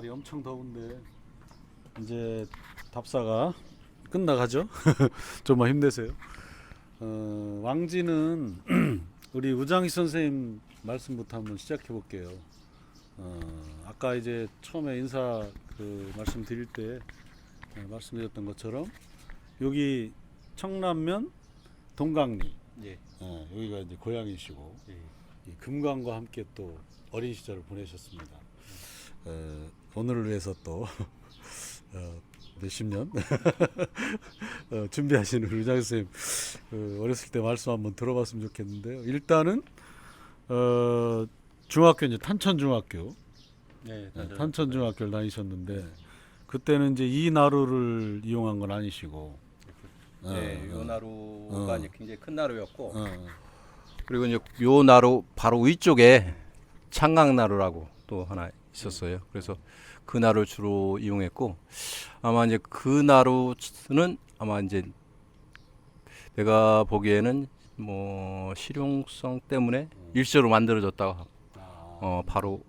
날이 엄청 더운데 이제 답사가 끝나가죠. 좀만 힘내세요. 왕지는 우리 우장희 선생님 말씀부터 한번 시작해 볼게요. 아까 이제 처음에 인사 말씀드릴 때 말씀드렸던 것처럼 여기 청남면 동강리, 예. 여기가 이제 고향이시고 예. 이 금강과 함께 또 어린 시절을 보내셨습니다. 오늘을 위해서 또 몇십 년 준비하시는 우리 우장희 선생님 어렸을 때 말씀 한번 들어봤으면 좋겠는데요. 일단은 중학교 이제 탄천중학교, 네, 탄천중학교를 다니셨는데 그때는 이제 이 나루를 이용한 건 아니시고, 네, 요 나루가 이제 굉장히 큰 나루였고, 어, 그리고 이제 요 나루 바로 위쪽에 창강나루라고 또 하나 있었어요. 그래서 그 나루를 주로 이용했고, 아마 이제 그 나루는 아마 이제 내가 보기에는 뭐 실용성 때문에 일시로 만들어졌다가 바로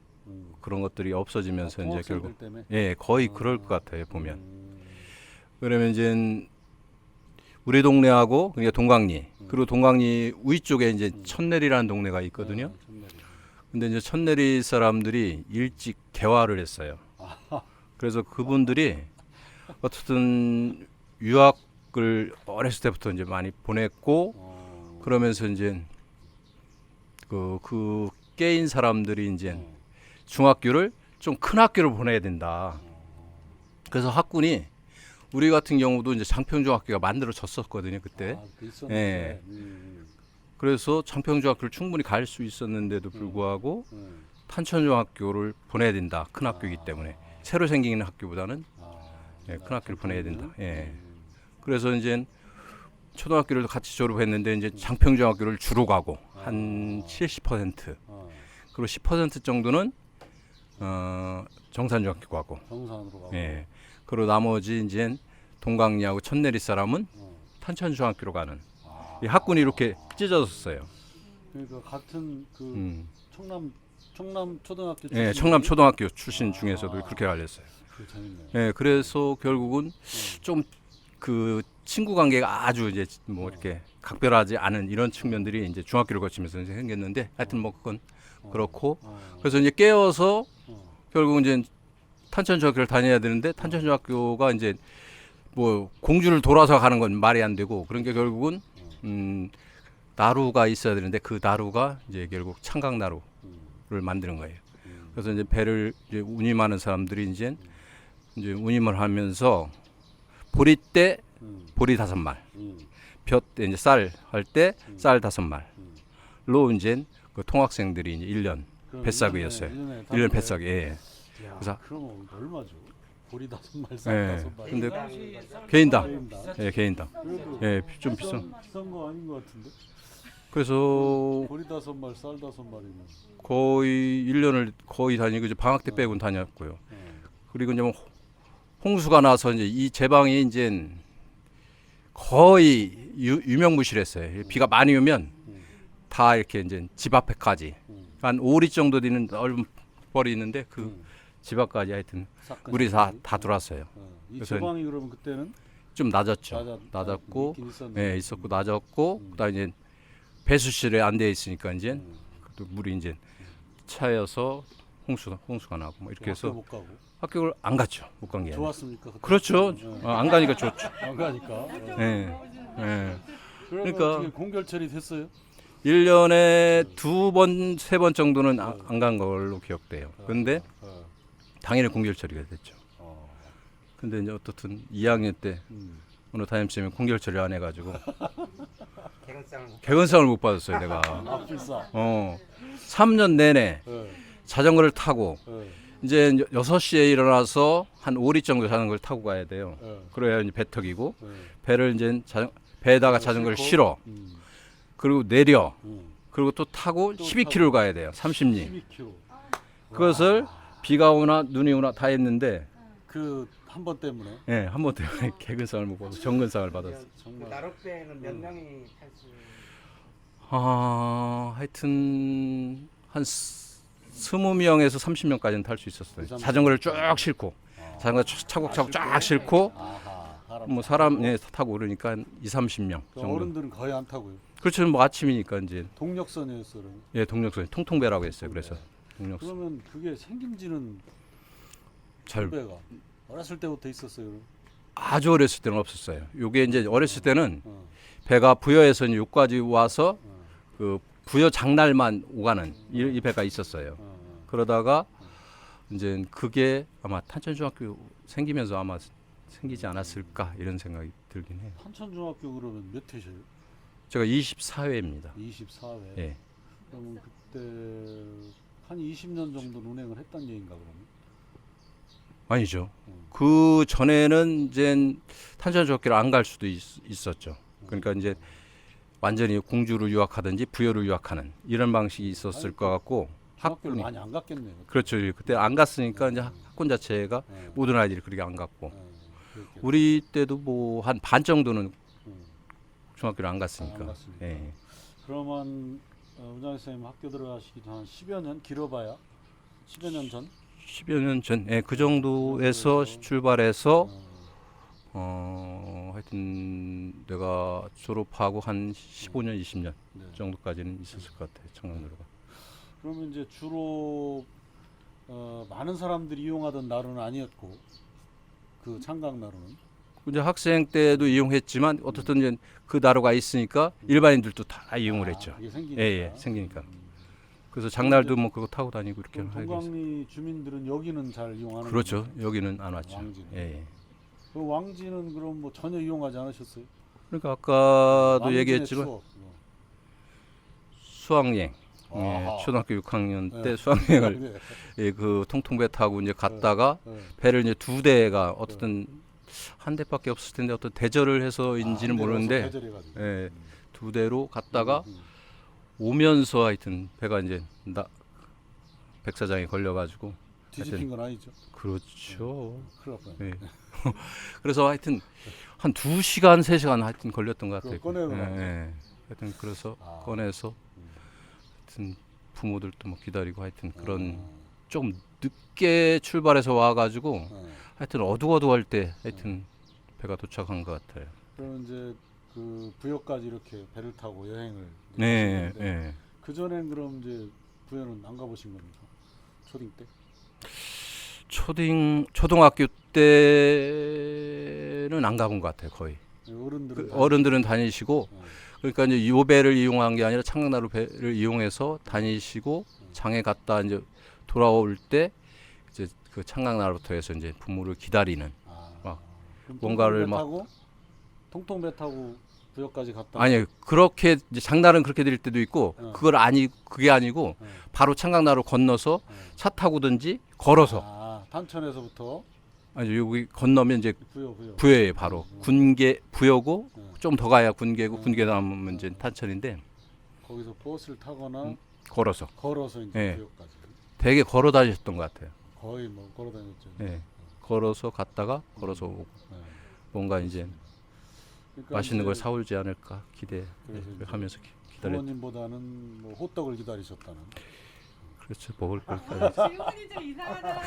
그런 것들이 없어지면서 이제 결국 때문에? 거의 그럴 것 같아요 보면. 그러면 이제 우리 동네하고 그러니까 동강리 그리고 동강리 위쪽에 이제 천내리라는 동네가 있거든요. 근데 이제 천내리 사람들이 일찍 개화를 했어요. 그래서 그분들이 어쨌든 유학을 어렸을 때부터 이제 많이 보냈고 그러면서 이제 그 깨인 사람들이 이제 중학교를 좀 큰 학교를 보내야 된다. 그래서 학군이 우리 같은 경우도 이제 장평중학교가 만들어졌었거든요 그때. 예. 그래서 장평중학교를 충분히 갈 수 있었는데도 불구하고 탄천중학교를 보내야 된다. 큰 학교이기 때문에 새로 생기는 학교보다는 큰 학교를 보내야 된다. 예. 그래서 이제 초등학교를 같이 졸업했는데 이제 장평중학교를 주로 가고 한 70% 그리고 10% 정도는 정산중학교 가고. 정산으로 가고. 예. 그리고 나머지 이제 동강리하고 천내리 사람은 탄천중학교로 가는. 이 학군이 이렇게 찢어졌어요. 그러니까 같은 청남 초등학교 예, 청남 초등학교 출신 중에서도 그렇게 갈렸어요. 예, 그래서 결국은 좀 그 친구 관계가 아주 이제 뭐 이렇게 각별하지 않은 이런 측면들이 이제 중학교를 거치면서 이제 생겼는데 하여튼 뭐 그건 그렇고 그래서 이제 깨어서 결국은 이제 탄천중학교를 다녀야 되는데 탄천중학교가 이제 뭐 공주를 돌아서 가는 건 말이 안 되고 그러니까 결국은 나루가 있어야 되는데 그 나루가 이제 결국 창강나루를 만드는 거예요. 그래서 이제 배를 이제 운임하는 사람들이 이제 운임을 하면서 보리 때 보리 5마리, 볕 때 이제 쌀 할 때 쌀 5마리로 이제 그 통학생들이 이제 1년 뱃사귀였어요. 1년 뱃사귀. 예. 그래서 그럼 얼마죠? 보리 5마리, 예. 쌀 5마리. 근데 개인당. 예, 개인당. 예, 좀 비싼. 비싼 거 아닌 것 같은데. 그래서 보리 5마리, 쌀 5마리면 거의 1년을 거의 다니고 이제 방학 때 빼고는 다녔고요. 그리고 이제 뭐 홍수가 나서 이제 이 제방이 이제 거의 유명무실했어요. 비가 많이 오면 다 이렇게 이제 집 앞에까지 한 5리 정도 되는 넓은 벌이 있는데 그 집 앞까지 하여튼 물이 다 들어왔어요. 이 그래서 제방이 그러면 그때는 좀 낮았죠. 낮았고, 예, 있었고 낮았고, 그다음에 이제 배수실에 안 돼 있으니까 이제 또 물이 이제 차여서 홍수가 나고 뭐 이렇게 해서 못 가고. 학교를 안 갔죠. 못 간 게 아니라. 좋았습니까? 그때? 그렇죠. 안 가니까 좋죠. 안 가니까. 예. 예. 그러니까 그러니까 공결 처리됐어요? 1년에 2번, 3번 정도는 안 간 걸로 기억돼요. 근데 당연히 공결 처리가 됐죠. 근데 이제 어떻든 2학년 때 어느 담임쌤이 공결 처리 안 해가지고 개근상을 못 받았어요, 내가. 앞불사. 3년 내내 예. 자전거를 타고 예. 이제 6시에 일어나서 한 5리 정도 자전거를 타고 가야 돼요. 예. 그래야 이제 배 턱이고 예. 배를 이제 배에다가 자전거를 싣고? 실어 그리고 내려 음. 그리고 또 타고 또 12km를 가야 돼요. 30리. 12km. 그것을 비가 오나 눈이 오나 다 했는데 그 한 번 때문에. 예, 한 번 때문에 개근상을 못 받고 정근상을 받았어요. 정말. 나룻배는 몇 명이 탈 수? 하여튼 한 20명에서 30명까지는 탈 수 있었어요. 30명. 자전거를 쭉 싣고 자전거 차곡차곡 쫙 싣고 아하, 뭐 사람 타고 그러니까 한 2, 30명 그 정도. 어른들은 거의 안 타고요. 그렇죠. 뭐 아침이니까 이제 동력선이었어요. 그러면. 예, 동력선 통통배라고 했어요. 그래서 동력선 그러면 그게 생긴 지는 잘 배가 어렸을 때부터 있었어요. 그럼? 아주 어렸을 때는 없었어요. 요게 이제 어렸을 때는 어. 배가 부여에서 이제 여기까지 와서 어. 그 부여 장날만 오가는 이 배가 있었어요. 어. 그러다가 이제 그게 아마 탄천중학교 생기면서 아마 생기지 않았을까 이런 생각이 들긴 해요. 탄천중학교 그러면 몇 회셔요? 제가 24회입니다. 24회. 예. 그러면 그때 한 20년 정도는 운행을 했단 얘기인가 그러면? 아니죠. 그 전에는 이제 탄천중학교를 안 갈 수도 있었죠. 그러니까 이제 완전히 공주로 유학하든지 부여로 유학하는 이런 방식이 있었을 것 같고 중학교를 학군이 많이 안 갔겠네요. 그렇죠. 그때 안 갔으니까 이제 학군 자체가 네. 모든 아이들이 그렇게 안 갔고 그렇겠네. 우리 때도 뭐 한 반 정도는 음. 중학교를 안 안 갔으니까. 갔으니까. 예. 그러면 운장 선생님 학교 들어가시기 전 한 10여 년 길어봐야 10여 년 전. 10여 년 전, 예, 그 정도에서 출발해서 하여튼 내가 졸업하고 한 15년, 20년 네. 정도까지는 있었을 것 같아요. 청강로가. 그러면 이제 주로 많은 사람들이 이용하던 나루는 아니었고 그 창강 나루는 이제 학생 때도 이용했지만 어떻든 이제 그 나루가 있으니까 일반인들도 다 이용을 했죠. 이게 생기니까. 예, 생기니까. 그래서 장날도 뭐 그거 타고 다니고 이렇게 그럼 하고 있어요. 동광리 주민들은 여기는 잘 이용하는 그렇죠. 건가요? 여기는 안 왔죠. 왕지는. 예, 예. 그 왕지는 그럼 뭐 전혀 이용하지 않으셨어요? 그러니까 아까도 왕진의 얘기했지만 추억. 수학여행, 예, 아하. 초등학교 6학년 때 네. 수학여행을 네. 예, 그 통통배 타고 이제 갔다가 네. 배를 이제 두 대가 어쨌든 한 대밖에 없을 텐데 어떤 대절을 해서인지는 모르는데 대절해가지고. 예, 두 대로 갔다가 음. 오면서 하여튼 배가 이제 백사장에 걸려가지고 뒤집힌 건 아니죠? 그렇죠. 큰일 날 뻔. 예. 그래서 하여튼 한 2시간, 3시간 하여튼 걸렸던 것 같아요. 그거 꺼내려고 예. 하여튼 그래서 아. 꺼내서 하여튼 부모들도 뭐 기다리고 하여튼 그런 좀 늦게 출발해서 와가지고 하여튼 어둑어둑할 때 하여튼 배가 도착한 것 같아요. 그럼 이제 그 부여까지 이렇게 배를 타고 여행을 네, 하시는데 네. 그 전엔 그럼 이제 부여는 안 가보신 겁니까? 초딩 때? 초등학교 때는 안 가본 것 같아요, 거의. 어른들은 다 어른들은 다니시고 네. 그러니까 이제 요 배를 이용한 게 아니라 창강나루 배를 이용해서 다니시고 장에 갔다 이제 돌아올 때 이제 그 창강나루부터 해서 이제 부모를 기다리는 막 그럼 뭔가를 통통배 타고 부여까지 갔다. 아니 그렇게 이제 장날은 그렇게 드릴 때도 있고 그게 아니고 네. 바로 창강나루 건너서 네. 차 타고든지 걸어서 탄천에서부터 아니 여기 건너면 이제 부여. 부여에 바로 군계 부여고 네. 좀 더 가야 군계고 군계 다음은 이제 탄천인데 거기서 버스를 타거나 걸어서 걸어서 이제 네. 부여까지. 되게 걸어 다녔던 것 같아요. 거의 뭐 걸어 다녔죠. 예. 걸어서 갔다가 걸어서 오고 네. 뭔가 이제 그러니까 맛있는 걸 이제 사오지 않을까 그래서 이제 기대하면서 기다려. 부모님보다는 뭐 호떡을 기다리셨다는. 그렇죠. 먹을 걸. 질문이 좀 이상하다.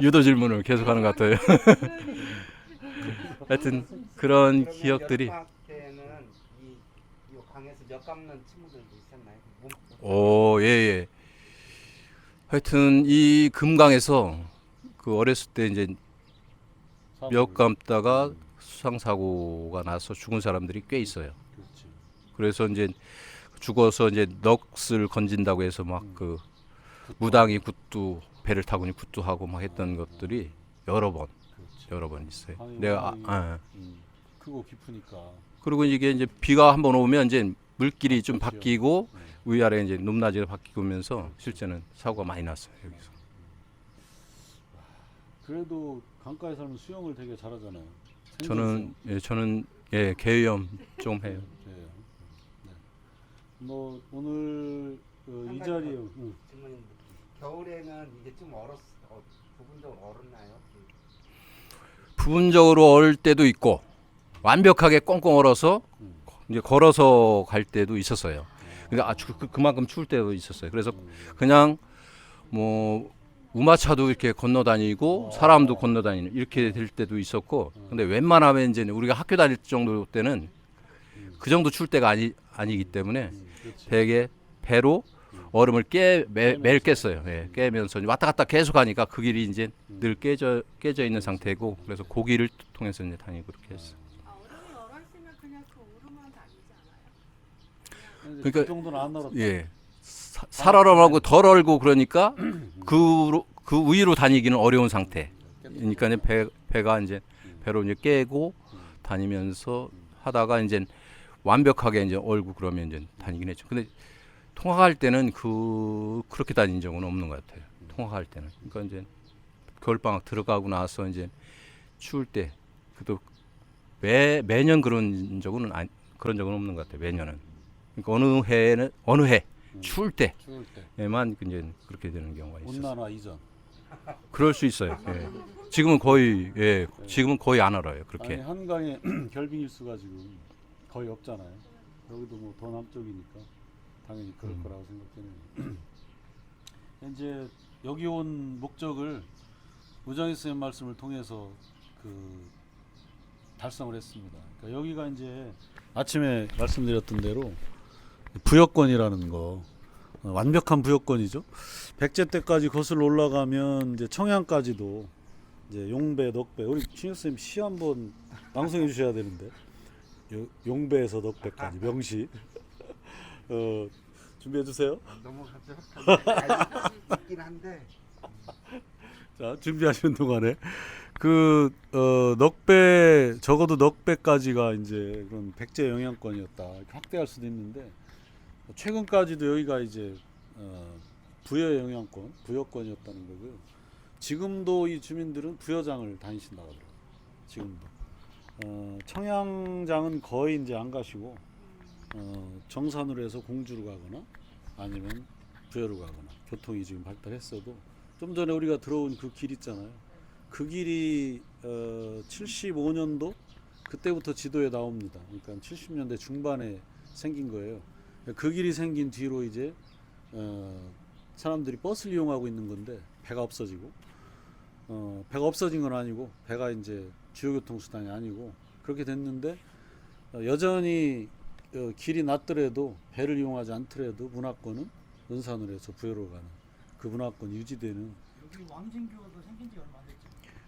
유도 질문을 계속하는 것 같아요. 하여튼 그런 그러면 기억들이. 여름방학 때는 이 강에서 몇 감는 친구들도 있었나요? 오, 예, 예. 하여튼 이 금강에서 그 어렸을 때 이제 몇 감다가 수상 사고가 나서 죽은 사람들이 꽤 있어요. 그렇지. 그래서 이제 죽어서 이제 넋을 건진다고 해서 막 그 무당이 굿도 배를 타고니 굿도 하고 막 했던 것들이 여러 번 있어요. 아니, 내가 워낙에 크고 깊으니까. 그리고 이게 이제 비가 한번 오면 이제 물길이 좀 그렇죠. 바뀌고 위아래 이제 높낮이가 바뀌면서 실제는 사고가 많이 났어요 여기서. 그래도 강가에 살면 수영을 되게 잘하잖아요. 저는 개염 좀 해요. 네. 뭐 오늘 이 자리에 질문이 겨울에는 이게 좀 부분적으로 얼었나요? 부분적으로 얼을 때도 있고 완벽하게 꽁꽁 얼어서 이제 걸어서 갈 때도 있었어요. 근데 그만큼 추울 때도 있었어요. 그래서 그냥 뭐 우마차도 이렇게 건너다니고 사람도 건너다니는 이렇게 될 때도 있었고, 근데 웬만하면 이제 우리가 학교 다닐 정도 때는 그 정도 추울 때가 아니기 때문에 그렇지. 대개 배로 얼음을 매일 깼어요. 예, 깨면서 왔다 갔다 계속 하니까 그 길이 이제 늘 깨져 있는 상태고, 그래서 고기를 통해서 이제 다니고 그렇게 했어요. 아, 얼음이 얼어 있으면 그냥 그 우르면 다니지 않아요? 그 그러니까- 정도는 안 얼었다. 예. 살얼음하고 덜 얼고 그러니까 그 위로 다니기는 어려운 상태. 그러니까 이제 배가 이제 배로 이제 깨고 다니면서 하다가 이제 완벽하게 이제 얼고 그러면 이제 다니긴 했죠. 근데 통학할 때는 그렇게 다닌 적은 없는 것 같아요. 통학할 때는. 그러니까 이제 겨울방학 들어가고 나서 이제 추울 때 그래도 매년 그런 적은 없는 것 같아요. 매년은. 그러니까 어느 해 추울 추울 때. 때에만 이제 그렇게 되는 경우가 있어요. 온난화 이전. 그럴 수 있어요. 예. 지금은 거의 안 얼어요. 그렇게. 아니 한강에 결빙 일수가 지금 거의 없잖아요. 여기도 뭐 더 남쪽이니까 당연히 그럴 거라고 생각되네요. 이제 여기 온 목적을 우정희 선생님 말씀을 통해서 달성을 했습니다. 그러니까 여기가 이제 아침에 말씀드렸던 대로 부여권이라는 거, 완벽한 부여권이죠. 백제 때까지 거슬러 올라가면 이제 청양까지도 이제 용배, 넉배. 우리 신혁 선생님 시 한번 방송해 주셔야 되는데, 용배에서 넉배까지 명시. 준비해 주세요. 넘어가죠. 있긴 한데 자, 준비하시는 동안에 적어도 넉배까지가 이제 그런 백제 영향권이었다. 이렇게 확대할 수도 있는데, 최근까지도 여기가 이제 부여 영향권, 부여권이었다는 거고요. 지금도 이 주민들은 부여장을 다니신다고 하더라고요. 지금도. 청양장은 거의 이제 안 가시고, 정산으로 해서 공주로 가거나 아니면 부여로 가거나, 교통이 지금 발달했어도 좀 전에 우리가 들어온 그 길 있잖아요. 그 길이 75년도 그때부터 지도에 나옵니다. 그러니까 70년대 중반에 생긴 거예요. 그 길이 생긴 뒤로 이제 사람들이 버스를 이용하고 있는 건데, 배가 없어지고, 배가 없어진 건 아니고 배가 이제 주요 교통수단이 아니고 그렇게 됐는데, 여전히 길이 낮더라도 배를 이용하지 않더라도 문화권은 은산으로 해서 부여로 가는 그 문화권이 유지되는. 여기 왕진교도 생긴 지 얼마 안 됐죠?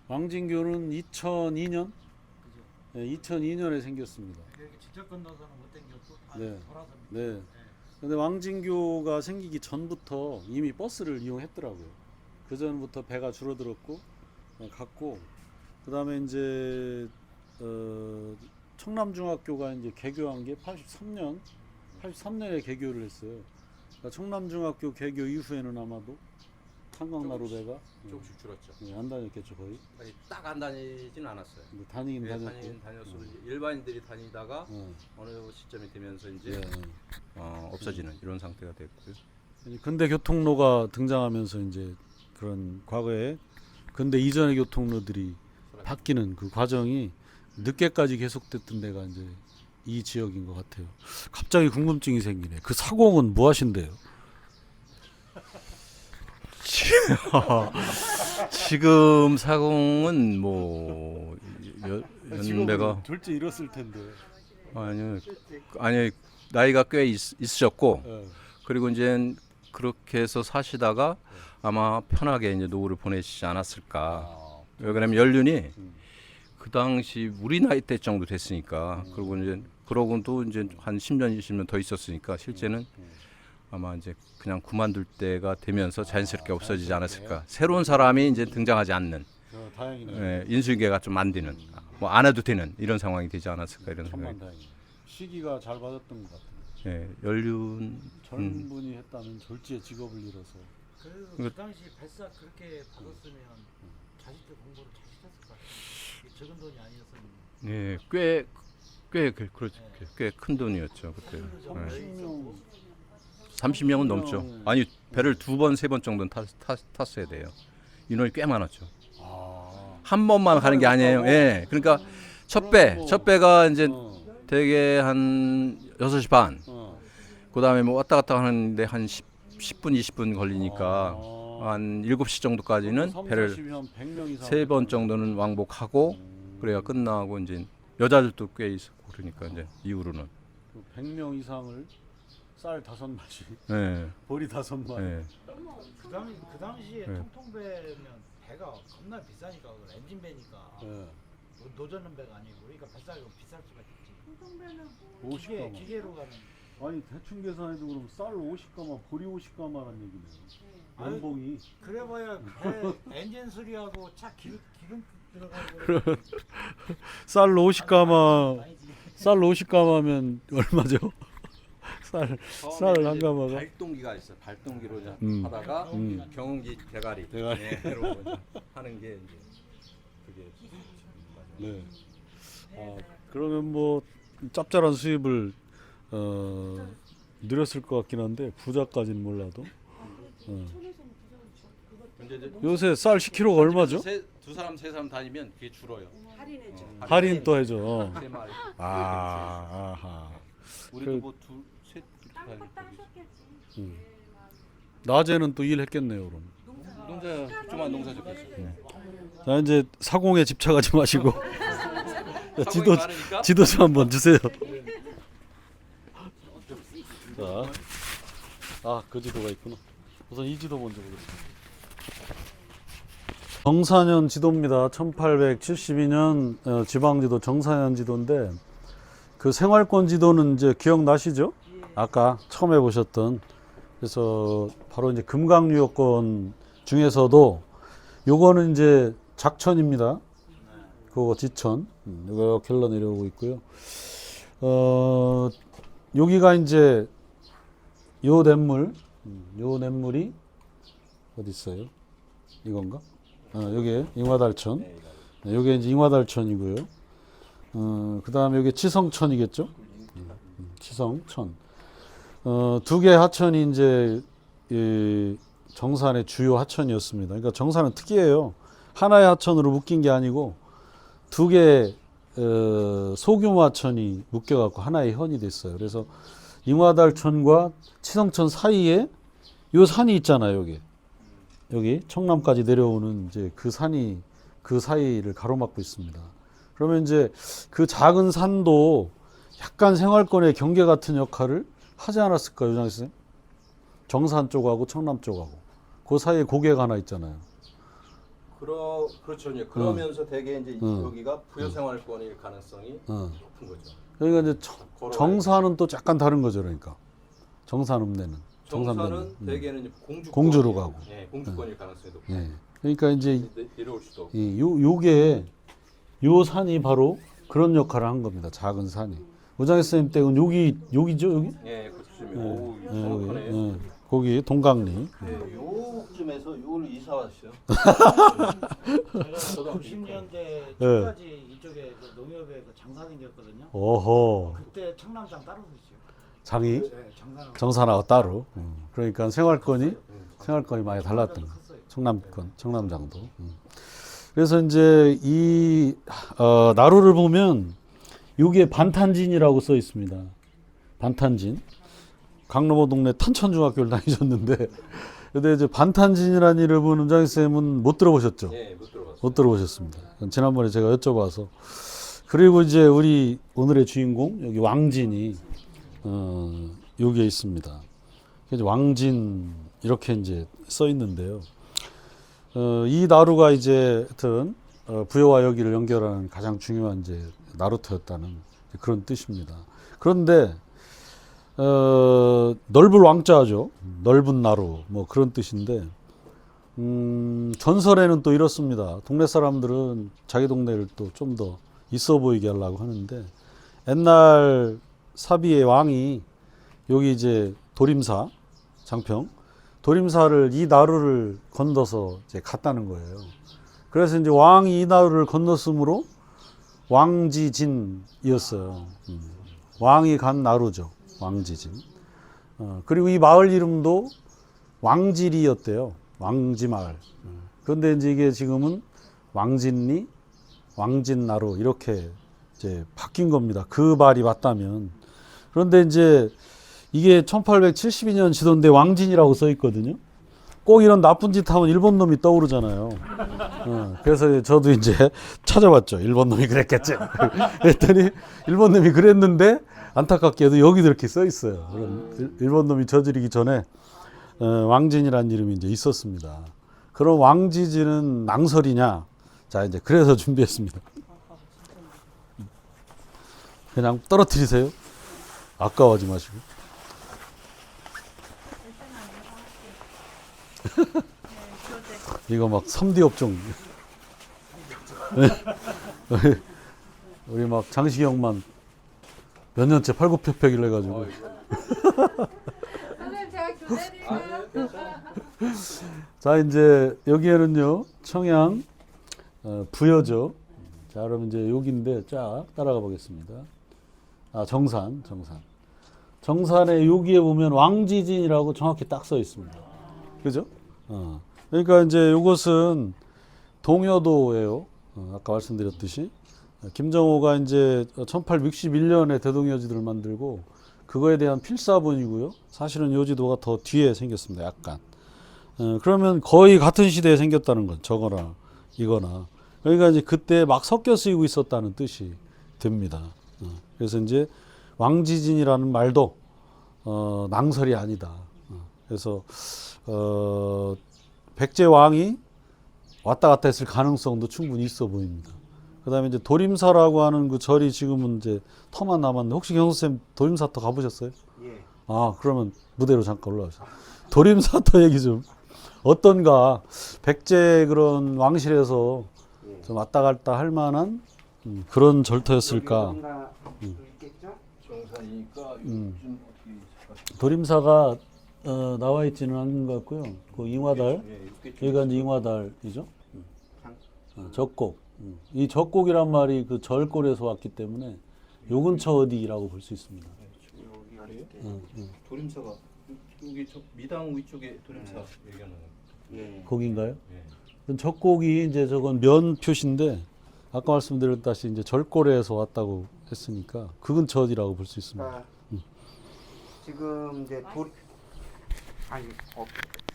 왕진교는 2002년? 그죠? 네, 2002년에 생겼습니다. 여기 직접 건너서는 못 댕겼고 다 네. 돌아서 네. 근데 왕진교가 생기기 전부터 이미 버스를 이용했더라고요. 그 전부터 배가 줄어들었고 갔고, 그다음에 이제 청남중학교가 이제 개교한 게 83년에 개교를 했어요. 그러니까 청남중학교 개교 이후에는 아마도 한강나루배가 조금씩 줄었죠. 안 다녔겠죠 거의. 딱 안 다니진 않았어요. 근데 다니긴 다녔고. 다녔어. 일반인들이 다니다가 어, 어느 시점이 되면서 이제 예. 없어지는 이런 상태가 됐고요. 근대 교통로가 등장하면서 이제 그런 과거에 근대 이전의 교통로들이 바뀌는 그 과정이 늦게까지 계속됐던 데가 이제 이 지역인 것 같아요. 갑자기 궁금증이 생기네. 그 사공은 뭐 하신대요? 지금 사공은 뭐 연배가 둘째 잃었을 텐데. 아니 나이가 꽤 있으셨고, 예. 그리고 이제 그렇게 해서 사시다가 아마 편하게 이제 노후를 보내시지 않았을까. 왜 그러면 연륜이 그 당시 우리 나이 때 정도 됐으니까, 그리고 이제 그러고 또 이제 한 10년 20년 더 있었으니까 실제는 아마 이제 그냥 그만둘 때가 되면서 자연스럽게 없어지지 않았을까. 새로운 사람이 이제 등장하지 않는, 다행이네. 예, 인수인계가 좀 안 되는, 뭐 안 해도 되는 이런 상황이 되지 않았을까 이런 천만 생각이. 다행이네. 시기가 잘 맞았던 것 같아요. 예, 연륜. 젊은 분이 했다는 졸지의 직업을 잃어서. 그래도 이거- 그 당시 발사 그렇게 받았으면 자식들 공부를 잘 시켰을 것 같아요. 이게 적은 돈이 아니었으면. 예, 꽤 큰 돈이었죠 그때. 예. 30명은 넘죠. 아니 배를 2번 3번 정도는 탔어야 돼요. 인원이 꽤 많았죠. 한 번만 가는 게 아니에요. 예, 그러니까 첫 배가 이제 어, 대개 한 6시 반. 어, 그다음에 뭐 왔다 갔다 하는데 한 10분 20분 걸리니까 한 7시 정도까지는 배를 100명 이상 3번 정도는 왕복하고 그래야 끝나고 이제 여자들도 꽤 있고 그러니까 이제 이후로는 100명 이상을 쌀 5마리, 예. 보리 5마리. 예. 그 당시에 네. 통통배면 배가 겁나 비싸니까 그 엔진 배니까 예. 노저는 배가 아니고 그러니까 비쌀 수가 있지. 통통배는 뭐 50가마. 기계로 가는. 아니 대충 계산해도 그럼 쌀 50가마, 보리 50가마란 얘기네요. 아유, 연봉이. 그래봐야 배 엔진 수리하고 차 기름 들어가고. 쌀로 50가마, 아니지. 쌀로 50가마면 얼마죠? 쌀 한 가마가. 발동기가 있어. 발동기로 이제 하다가 음. 경운기 대가리. 대가리. 로 하는 게 이제 그게 네. 그러면 뭐 짭짤한 수입을 누렸을 것 같긴 한데 부자까지는 몰라도. 근데 이제 요새 쌀 10kg가 얼마죠? 두 사람 세 사람 다니면 그게 줄어요. 할인해줘. 할인 또 해줘. 3마리. 아하. 우리도 그- 뭐셋 딴거 따셨겠지. 음. 낮에는 또 일했겠네요, 그럼. 농사 조만 농사 짓겠어. 자, 이제 사공에 집착하지 마시고 자, 지도 많으니까 지도 좀 한번 주세요. 자, 그 지도가 있구나. 우선 이 지도 먼저 보겠습니다. 정사년 지도입니다. 1872년 지방지도 정사년 지도인데 그 생활권 지도는 이제 기억나시죠? 아까 처음 해보셨던. 그래서 바로 이제 금강유역권 중에서도 요거는 이제 작천입니다. 그거 지천. 이렇게 흘러 내려오고 있고요. 여기가 이제 요 냇물이 어디 있어요? 이건가? 여기 잉화달천. 네, 여기 이제 잉화달천이고요. 그 다음에 여기 치성천이겠죠? 치성천. 두 개 하천이 이제 이 정산의 주요 하천이었습니다. 그러니까 정산은 특이해요. 하나의 하천으로 묶인 게 아니고 두 개 소규모 하천이 묶여갖고 하나의 현이 됐어요. 그래서 잉화달천과 치성천 사이에 요 산이 있잖아요. 여기 청남까지 내려오는 이제 그 산이 그 사이를 가로막고 있습니다. 그러면 이제 그 작은 산도 약간 생활권의 경계 같은 역할을 하지 않았을까요, 유장 선생님? 정산 쪽하고 청남 쪽하고 그 사이에 고개가 하나 있잖아요. 그렇죠. 이제 그러면서 대개 이제 여기가 부여생활권일 가능성이 높은 거죠. 그러니까 이제 정사는 또 약간 다른 거죠, 그러니까 정산 읍내는 정사는 대개는 이제 공주로 가고. 네, 공주권일 가능성이 높고. 예. 그러니까 이제 내려올 수도 없고. 요게 요 산이 바로 그런 역할을 한 겁니다. 작은 산이. 우장희 선생님 댁은 여기죠, 여기? 예, 그렇죠. 예, 오, 예, 정확하네. 예. 거기 동강리. 요쯤에서 요를 이사 왔어요. 제가 90년대 예. 초까지 이쪽에 그 농협에 그 장사 생겼거든요. 어허. 그때 청남장 따로 있어요. 장이 네, 장사는 정산하고 따로. 그러니까 생활권이 많이 달랐던 거. 컸어요. 청남권, 청남장도. 그래서 이제 이 나루를 보면 여기에 반탄진이라고 써 있습니다. 반탄진. 강로모 동네 탄천중학교를 다니셨는데, 근데 이제 반탄진이라는 이름은 은장희 쌤은 못 들어보셨죠? 예, 못 들어봤어요. 못 들어보셨습니다. 지난번에 제가 여쭤봐서. 그리고 이제 우리 오늘의 주인공 여기 왕진이 여기에 있습니다. 그래서 왕진 이렇게 이제 써 있는데요. 이 나루가 이제 하여튼 부여와 여기를 연결하는 가장 중요한 이제 나루터였다는 그런 뜻입니다. 그런데 넓을 왕자죠. 넓은 나루 뭐 그런 뜻인데 전설에는 또 이렇습니다. 동네 사람들은 자기 동네를 또 좀 더 있어 보이게 하려고 하는데 옛날 사비의 왕이 여기 이제 도림사 장평 도림사를 이 나루를 건너서 이제 갔다는 거예요. 그래서 이제 왕이 이 나루를 건넜으므로 왕지진이었어요. 왕이 간 나루죠. 왕지진. 그리고 이 마을 이름도 왕지리였대요. 왕지마을. 그런데 이제 이게 지금은 왕진리, 왕진나루 이렇게 이제 바뀐 겁니다. 그 말이 맞다면. 그런데 이제 이게 1872년 지도인데 왕진이라고 써 있거든요. 꼭 이런 나쁜 짓 하면 일본 놈이 떠오르잖아요. 그래서 저도 이제 찾아봤죠. 일본 놈이 그랬겠지. 그랬더니 일본 놈이 그랬는데 안타깝게도 여기도 이렇게 써 있어요. 그럼 일본 놈이 저지르기 전에 왕진이라는 이름이 이제 있었습니다. 그럼 왕지진은 낭설이냐? 자, 이제 그래서 준비했습니다. 그냥 떨어뜨리세요. 아까워하지 마시고. 이거 막 3D 업종. 우리 막 장식이 형만 몇 년째 팔굽혀펴기를 해가지고. 선생님 제가 교대드리면 자, 이제 여기에는요 청양 부여죠. 자, 그럼 이제 여기인데 쫙 따라가 보겠습니다. 아, 정산에 여기에 보면 왕지진이라고 정확히 딱 써 있습니다. 그죠? 그러니까 이제 이것은 동여도예요. 아까 말씀드렸듯이 김정호가 이제 1861년에 대동여지도를 만들고 그거에 대한 필사본이고요. 사실은 요지도가 더 뒤에 생겼습니다. 약간. 그러면 거의 같은 시대에 생겼다는 건 저거나 이거나. 그러니까 이제 그때 막 섞여 쓰이고 있었다는 뜻이 됩니다. 그래서 이제 왕지진이라는 말도 낭설이 아니다. 그래서 백제 왕이 왔다 갔다 했을 가능성도 충분히 있어 보입니다. 그다음에 이제 도림사라고 하는 그 절이 지금은 이제 터만 남았는데 혹시 경선생님 도림사터 가보셨어요? 예. 아, 그러면 무대로 잠깐 올라오세요. 도림사터 얘기 좀 어떤가? 백제 그런 왕실에서 예. 좀 왔다 갔다 할 만한 그런 절터였을까? 여기 뭔가 있겠죠? 정산이니까 음. 좀 어떻게 도림사가 나와 있지는 않은 것 같고요. 그 잉화달, 여기가 이제 잉화달이죠. 적곡. 이 적곡이란 말이 그 절골에서 왔기 때문에 요 근처 어디라고 볼 수 있습니다. 여기 어디 도림사가 여기 저 미당 위쪽에 도림사 얘기하는 예. 거긴가요? 예. 그럼 적곡이 이제 저건 면 표시인데 아까 말씀드렸다시 이제 절골에서 왔다고 했으니까 그 근처 어디라고 볼 수 있습니다. 그러니까 지금 이제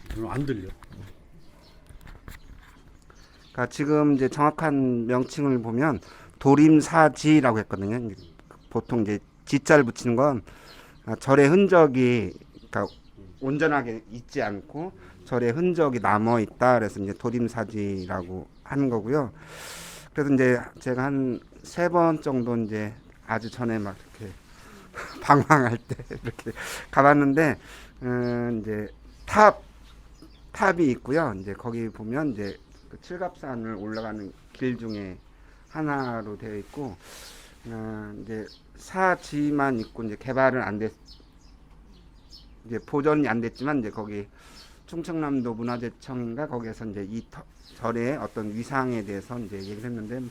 그럼 안 들려. 그러니까 지금 이제 정확한 명칭을 보면 도림사지라고 했거든요. 이제 보통 이제 지자를 붙이는 건 절의 흔적이 그러니까 온전하게 있지 않고 절의 흔적이 남아 있다. 그래서 이제 도림사지라고 하는 거고요. 그래서 이제 제가 한 3번 정도 이제 아주 전에 막 이렇게 방황할 때 이렇게 가봤는데 이제 탑이 있고요. 이제 거기 보면 이제 그 칠갑산을 올라가는 길 중에 하나로 되어 있고 이제 사지만 있고 이제 개발은 안 됐, 이제 보존이 안 됐지만 이제 거기 충청남도 문화재청인가 거기에서 이제 이 절의 어떤 위상에 대해서 이제 얘기를 했는데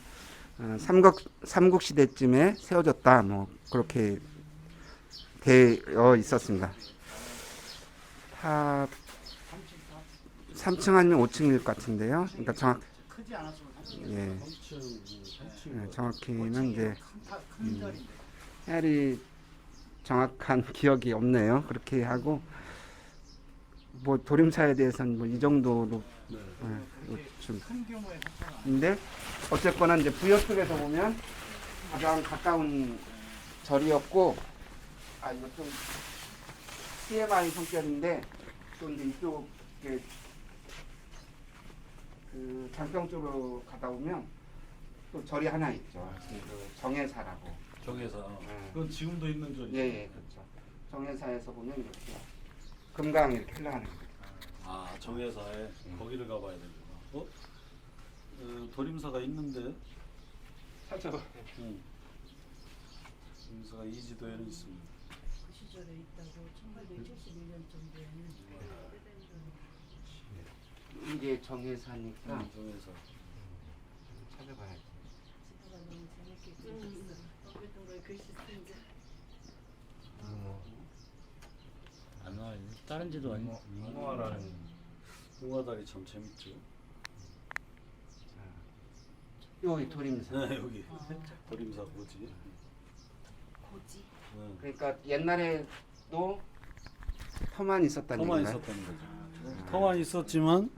삼국 시대쯤에 세워졌다 뭐 그렇게 되어 있었습니다. 탑 3층 아니면 5층일 것 같은데요. 그러니까 크지 않았으면 예, 정확히는 이제 해리 정확한 기억이 없네요. 그렇게 하고 뭐 도림사에 대해서는 뭐 이 정도로 좀 큰 규모의 상처는 인데 어쨌거나 이제 부여 쪽에서 보면 가장 가까운 절이었고 이거 좀 TMI 성격인데 또 이제 이쪽에 그 장평 쪽으로 가다 보면 또 절이 하나 있죠. 그 정해사라고. 정해사. 네. 그건 지금도 있는 절이죠. 예, 그렇죠. 정해사에서 보면 이렇게 금강이 이렇게 흘러가는 거예요. 아, 정해사에 거기를 가봐야 되는구나. 도림사가 있는데 찾아봐. 도림사가 이지도에는 있습니다. 그 시절에 있다고 1871년 정도에는 이게 정해사니까 정해사. 찾아봐야지. 지도가 너무 재밌게 그렸어. 어떤 걸 글씨 쓴지. 안 나와요. 다른 지도 아니고. 잉어라는 잉화달이 참 재밌죠. 여기 도림사. 네, 여기 도림사 뭐지? 고지. 네. 그러니까 옛날에도 터만 있었다는 터만 얘기인가요? 있었다는 거죠. 터만 있었지만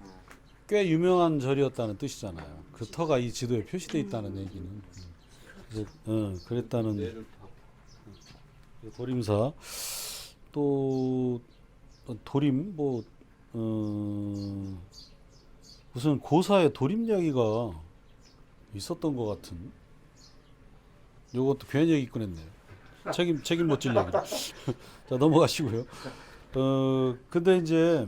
꽤 유명한 절이었다는 뜻이잖아요. 그 터가 이 지도에 표시되어 있다는 얘기는. 그래서, 그랬다는 도림사. 또 도림 무슨 고사에 도림 이야기가 있었던 것 같은. 요것도 괜히 얘기 꺼냈네요. 책임 못 질 얘기. 자, 넘어가시고요. 근데 이제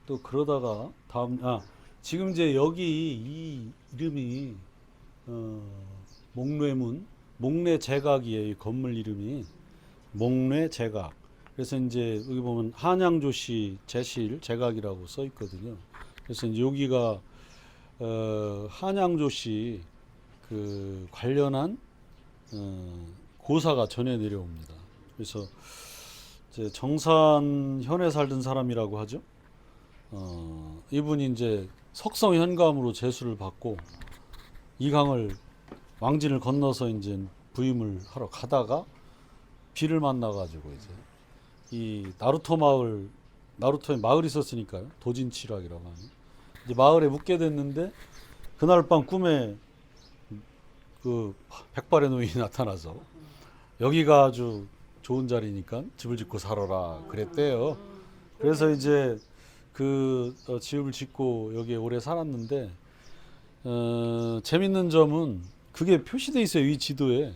또 그러다가 지금 이제 여기 이 이름이 목례문, 목례제각이에요. 이 건물 이름이 목례제각. 그래서 이제 여기 보면 한양조씨 제실 제각이라고 써 있거든요. 그래서 이제 여기가 한양조씨 그 관련한 고사가 전해 내려옵니다. 그래서 이제 정산현에 살던 사람이라고 하죠. 이분이 이제 석성 현감으로 제수를 받고 이 강을 왕진을 건너서 이제 부임을 하러 가다가 비를 만나가지고 이제 이 나루토에 마을이 있었으니까요. 도진치락이라고 하는 이제 마을에 묵게 됐는데 그날 밤 꿈에 그 백발의 노인이 나타나서 여기가 아주 좋은 자리니까 집을 짓고 살아라 그랬대요. 그래서 이제 그 집을 짓고 여기에 오래 살았는데 재밌는 점은 그게 표시돼 있어요. 이 지도에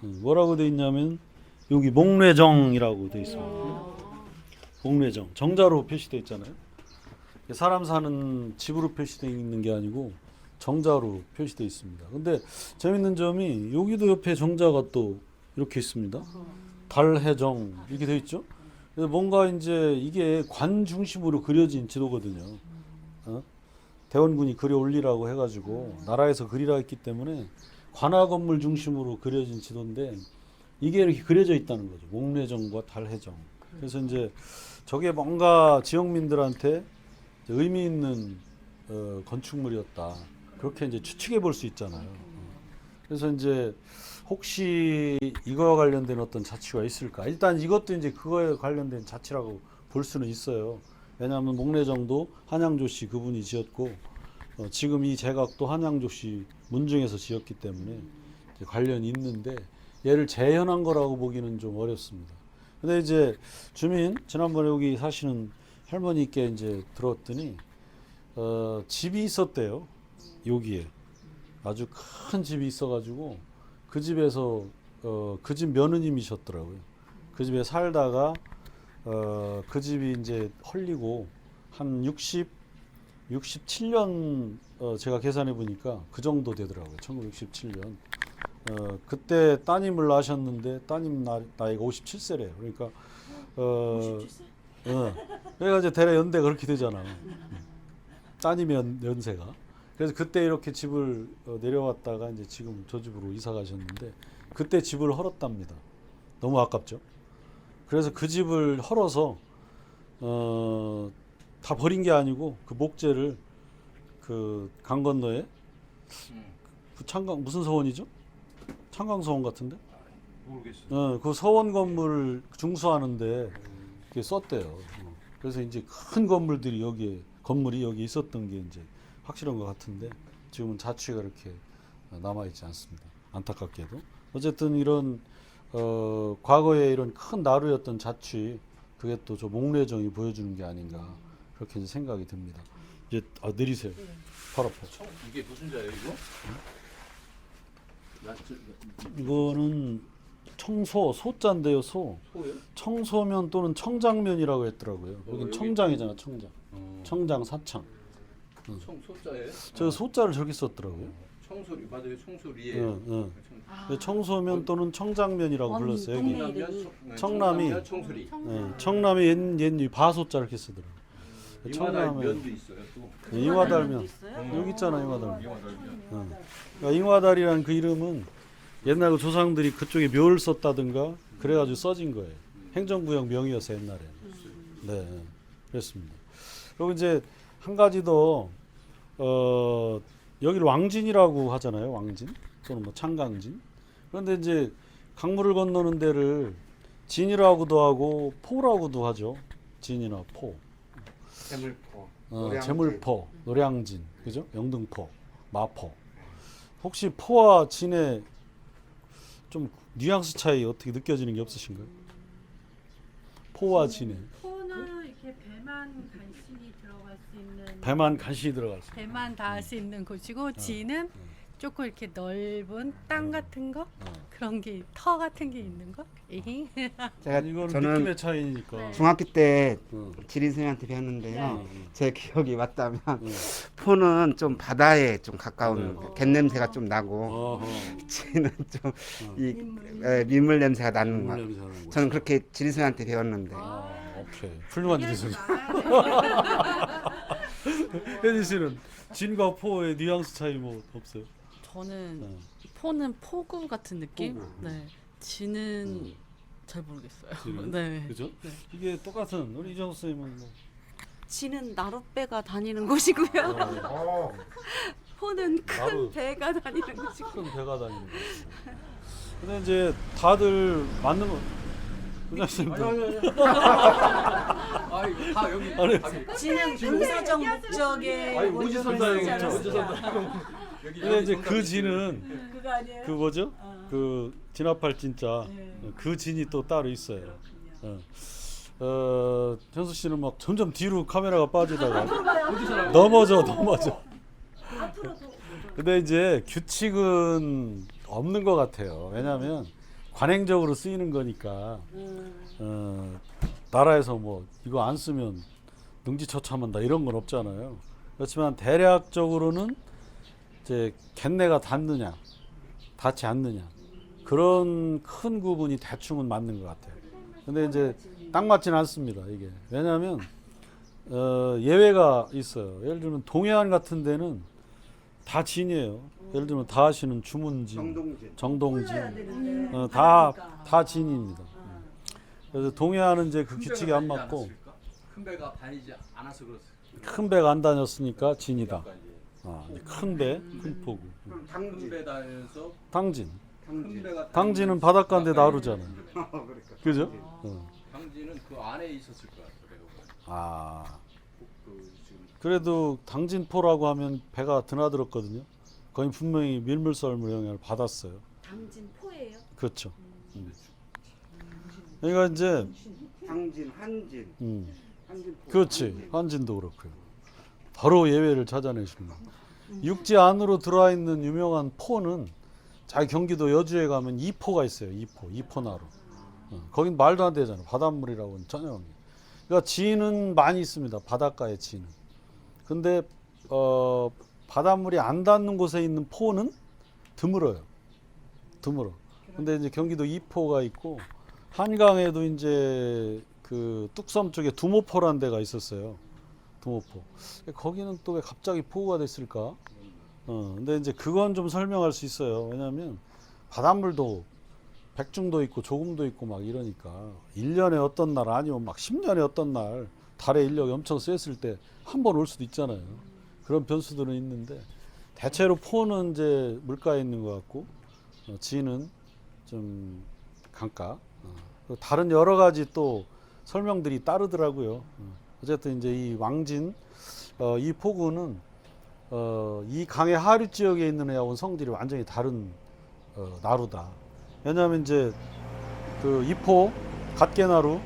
뭐라고 돼 있냐면 여기 목례정이라고 돼 있어요. 목례정 정자로 표시돼 있잖아요. 사람 사는 집으로 표시돼 있는 게 아니고 정자로 표시돼 있습니다. 근데 재밌는 점이 여기도 옆에 정자가 또 이렇게 있습니다. 달해정 이렇게 돼 있죠. 그래서 뭔가 이제 이게 관 중심으로 그려진 지도거든요. 대원군이 그려 올리라고 해가지고 나라에서 그리라 했기 때문에 관아 건물 중심으로 그려진 지도인데 이게 이렇게 그려져 있다는 거죠. 목례정과 달해정. 그래서 이제 저게 뭔가 지역민들한테 의미 있는 건축물이었다. 그렇게 이제 추측해 볼 수 있잖아요. 그래서 이제 혹시 이거와 관련된 어떤 자취가 있을까? 일단 이것도 이제 그거에 관련된 자취라고 볼 수는 있어요. 왜냐하면 목례정도 한양조씨 그분이 지었고 지금 이 제각도 한양조씨 문중에서 지었기 때문에 이제 관련이 있는데 얘를 재현한 거라고 보기는 좀 어렵습니다. 근데 이제 주민 지난번에 여기 사시는 할머니께 이제 들었더니 집이 있었대요. 여기에 아주 큰 집이 있어가지고 그 집에서 그 집 며느님이셨더라고요. 그 집에 살다가 그 집이 이제 헐리고 한 67년 제가 계산해 보니까 그 정도 되더라고요. 1967년. 그때 따님을 낳으셨는데 따님 나이가 57세래요. 그러니까 57세? 그래가 이제 대략 연대가 그렇게 되잖아. 따님의 연세가. 그래서 그때 이렇게 집을 내려왔다가 이제 지금 저 집으로 이사 가셨는데 그때 집을 헐었답니다. 너무 아깝죠. 그래서 그 집을 헐어서 다 버린 게 아니고 그 목재를 그 강 건너에 그 창강 무슨 서원이죠? 창강서원 같은데? 모르겠어요. 그 서원 건물 중수하는데 이렇게 썼대요. 그래서 이제 큰 건물들이 건물이 여기 있었던 게 이제 확실한 것 같은데 지금은 자취가 이렇게 남아 있지 않습니다. 안타깝게도. 어쨌든 이런 과거에 이런 큰 나루였던 자취 그게 또 저 목례정이 보여주는 게 아닌가 그렇게 이제 생각이 듭니다. 이제 내리세요. 바로 앞에. 이게 무슨 자예요 이거? 이거는 소자인데요. 소요? 청소면 또는 청장면이라고 했더라고요. 여긴 여기? 청장이잖아. 청장 사창. 소자예요? 저 소자를 저렇게 썼더라고요. 청소리 맞아요. 청소리예요. 청소면 또는 청장면이라고 불렀어요. 여기 청남이 청소리. 청남이 옛 바소자 이렇게 쓰더라고요. 면도 있어요 또. 잉화달면 여기 있잖아. 잉화달면. 그러니까 잉화달이라는 그 이름은 옛날 그 조상들이 그쪽에 묘를 썼다든가 그래가지고 써진 거예요. 행정구역 명이었어요 옛날에. 네, 그렇습니다. 그리고 이제 한 가지 더 여기를 왕진이라고 하잖아요. 왕진 또는 뭐 창강진. 그런데 이제 강물을 건너는 데를 진이라고도 하고 포라고도 하죠. 진이나 포. 재물포, 제물포, 노량진, 그죠? 영등포, 마포. 혹시 포와 진의 좀 뉘앙스 차이 어떻게 느껴지는 게 없으신가요? 포와 진의 포는 이렇게 배만 간신히 들어갈 수 있는 배만 간신히 들어갔어요. 배만 닿을 수 있는 곳이고 지는 조금 이렇게 넓은 땅 같은 거 그런 게 터 같은 게 있는 거. 에잉. 제가 이거는 저는 느낌의 차이니까. 네. 중학교 때 어. 지린 선생님한테 배웠는데요. 네. 제 기억이 맞다면 어. 포는 좀 바다에 좀 가까운 네. 갯냄새가 좀 나고 어허. 지는 좀 이 민물. 민물 냄새가 나는 것 물냄새 같아요. 나는 거. 저는 그렇게 지린 선생님한테 배웠는데 오케이. 훌륭한 얘기하지 지리선. 말아야 혜진 씨는 진과 포의 뉘앙스 차이 뭐 없어요? 저는 네. 포는 포구 같은 느낌? 포구. 네. 지는 잘 모르겠어요. 지는? 네. 그죠? 네. 이게 똑같은 우리 이정수 선생님은 뭐 지는 나룻배가 다니는 곳이고요. 어, 포는 큰 나루. 배가 다니는 곳이고. 큰 배가 다니는 거. 근데 이제 다들 맞는 거. 의장 선생님도 아이 다 여기 아니, 지는 군사적 목적의 아니 원조를 오지선다 쓰지 여기 않았어요. 여기 근데 이제 그 진은 그거 아니에요? 그 뭐죠? 그 진압할 진짜 네. 그 진이 또 따로 있어요. 현수 씨는 막 점점 뒤로 카메라가 빠지다가 넘어져. 근데 이제 규칙은 없는 것 같아요. 왜냐하면 관행적으로 쓰이는 거니까 나라에서 뭐 이거 안 쓰면 능지처참한다 이런 건 없잖아요. 그렇지만 대략적으로는 이제 갯내가 닿느냐 닿지 않느냐 그런 큰 구분이 대충은 맞는 것 같아요. 근데 이제 딱 맞지는 않습니다. 이게 왜냐하면 예외가 있어요. 예를 들면 동해안 같은 데는 다 진이에요. 예를 들면 다 하시는 주문진, 정동진, 다 진입니다. 그래서 동해안은 이제 그 규칙이 안 맞고 큰 배가 다니지 않아서 그렇습니다. 큰 배가 안 다녔으니까 진이다. 이제 큰 배, 큰 포구. 그럼 큰 배 다녀서 당진. 큰 배가 당진은 바닷가인데 나루잖아요. 그러니까. 그죠? 당진은 그 안에 있었을 것 같아요. 그 지금 그래도 당진포라고 하면 배가 드나들었거든요. 거기 분명히 밀물썰물 영향을 받았어요. 당진 포예요? 그렇죠. 그러니까 이제 당진, 한진, 한진포. 그렇지. 한진도 그렇고요. 바로 예외를 찾아내시는 거. 육지 안으로 들어와 있는 유명한 포는 자기 경기도 여주에 가면 이포가 있어요. 이포나루. 거긴 말도 안 되잖아. 바닷물이라고는 전혀 없는. 그러니까 진은 많이 있습니다. 바닷가에 진은. 근데 바닷물이 안 닿는 곳에 있는 포는 드물어요. 드물어. 근데 이제 경기도 이포가 있고 한강에도 이제 그 뚝섬 쪽에 두모포라는 데가 있었어요. 두모포. 거기는 또 왜 갑자기 포구가 됐을까? 근데 이제 그건 좀 설명할 수 있어요. 왜냐하면 바닷물도 백중도 있고 조금도 있고 막 이러니까 1년에 어떤 날 아니면 막 10년에 어떤 날 달의 인력이 엄청 셌을 때 한 번 올 수도 있잖아요. 그런 변수들은 있는데 대체로 포는 이제 물가에 있는 것 같고 진은 좀 강가. 다른 여러 가지 또 설명들이 따르더라고요. 어쨌든 이제 이 왕진, 이 포구는 이 강의 하류 지역에 있는 애하고는 성질이 완전히 다른 나루다. 왜냐하면 이제 그 이포, 갓개나루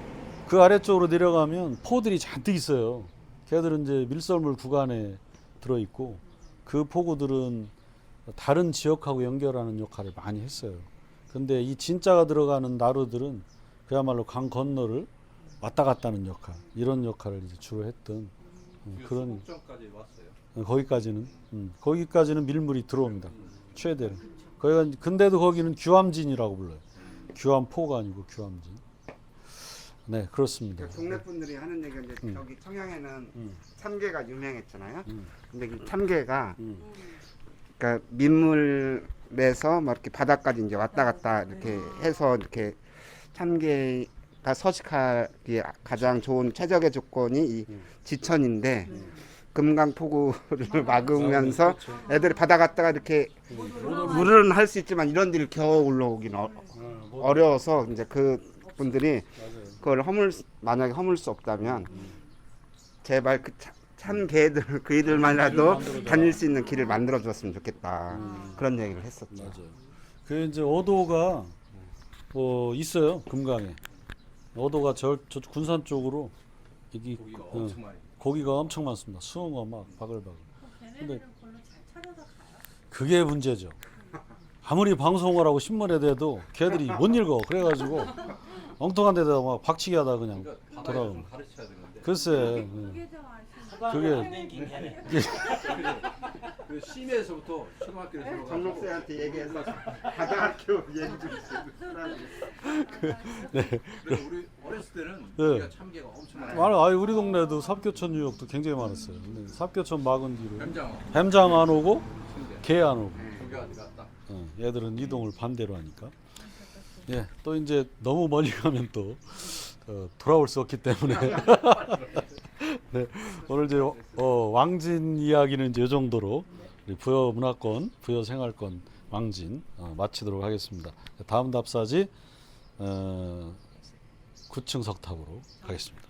그 아래쪽으로 내려가면 포들이 잔뜩 있어요. 걔들은 이제 밀썰물 구간에 들어 있고 그 포구들은 다른 지역하고 연결하는 역할을 많이 했어요. 근데 이 진자가 들어가는 나루들은 그야말로 강 건너를 왔다 갔다 하는 역할, 이런 역할을 이제 주로 했던 그런 소목전까지 왔어요. 거기까지는 밀물이 들어옵니다. 최대로. 거기가 근데도 거기는 규암진이라고 불러요. 규암포가 아니고 규암진. 네, 그렇습니다. 동네 분들이 하는 얘기가 이제 저기 청양에는 참게가 유명했잖아요. 음. 근데 이 참게가 음. 그러니까 민물에서 막 이렇게 바다까지 이제 왔다 갔다 이렇게 해서 이렇게 참게가 서식하기에 가장 좋은 최적의 조건이 이 지천인데 금강포구를 막으면서 그렇죠. 애들이 바다 갔다가 이렇게 물은 할 수 있지만 이런 데를 겨우 올라오긴 어려워서 이제 그 분들이 그걸 만약에 허물 수 없다면 제발 그 참 개들 그이들만이라도 다닐 수 있는 길을 만들어 줬으면 좋겠다. 그런 얘기를 했었죠. 맞아요. 그 이제 어도가 있어요. 금강에. 어도가 저 군산 쪽으로 여기 고기가 엄청 많습니다. 수어가 막 바글바글. 근데 그게 문제죠. 아무리 방송을 하고 신문에 대도 걔들이 못 읽어. 그래가지고 엉뚱한 데다가 막 박치기 하다 그냥 돌아오는. 글쎄, 그게 그 시내에서부터 초등학교에서 정록세한테 얘기해서 바다학교 얘기 좀 우리 어렸을 때는 네. 우리가 참개가 엄청 많아요. 많아. 우리 동네도 삽교천 유역도 굉장히 많았어요. 근데 삽교천 막은 뒤로 뱀장어, 뱀장 안 오고 참개, 개 안 오고. 고기가 어디 갔다. 얘들은 이동을 반대로 하니까. 예, 또 이제 너무 멀리 가면 또 돌아올 수 없기 때문에. 네, 오늘 이제 왕진 이야기는 이제 이 정도로 우리 부여 문화권, 부여 생활권 왕진 마치도록 하겠습니다. 다음 답사지 9층 석탑으로 가겠습니다.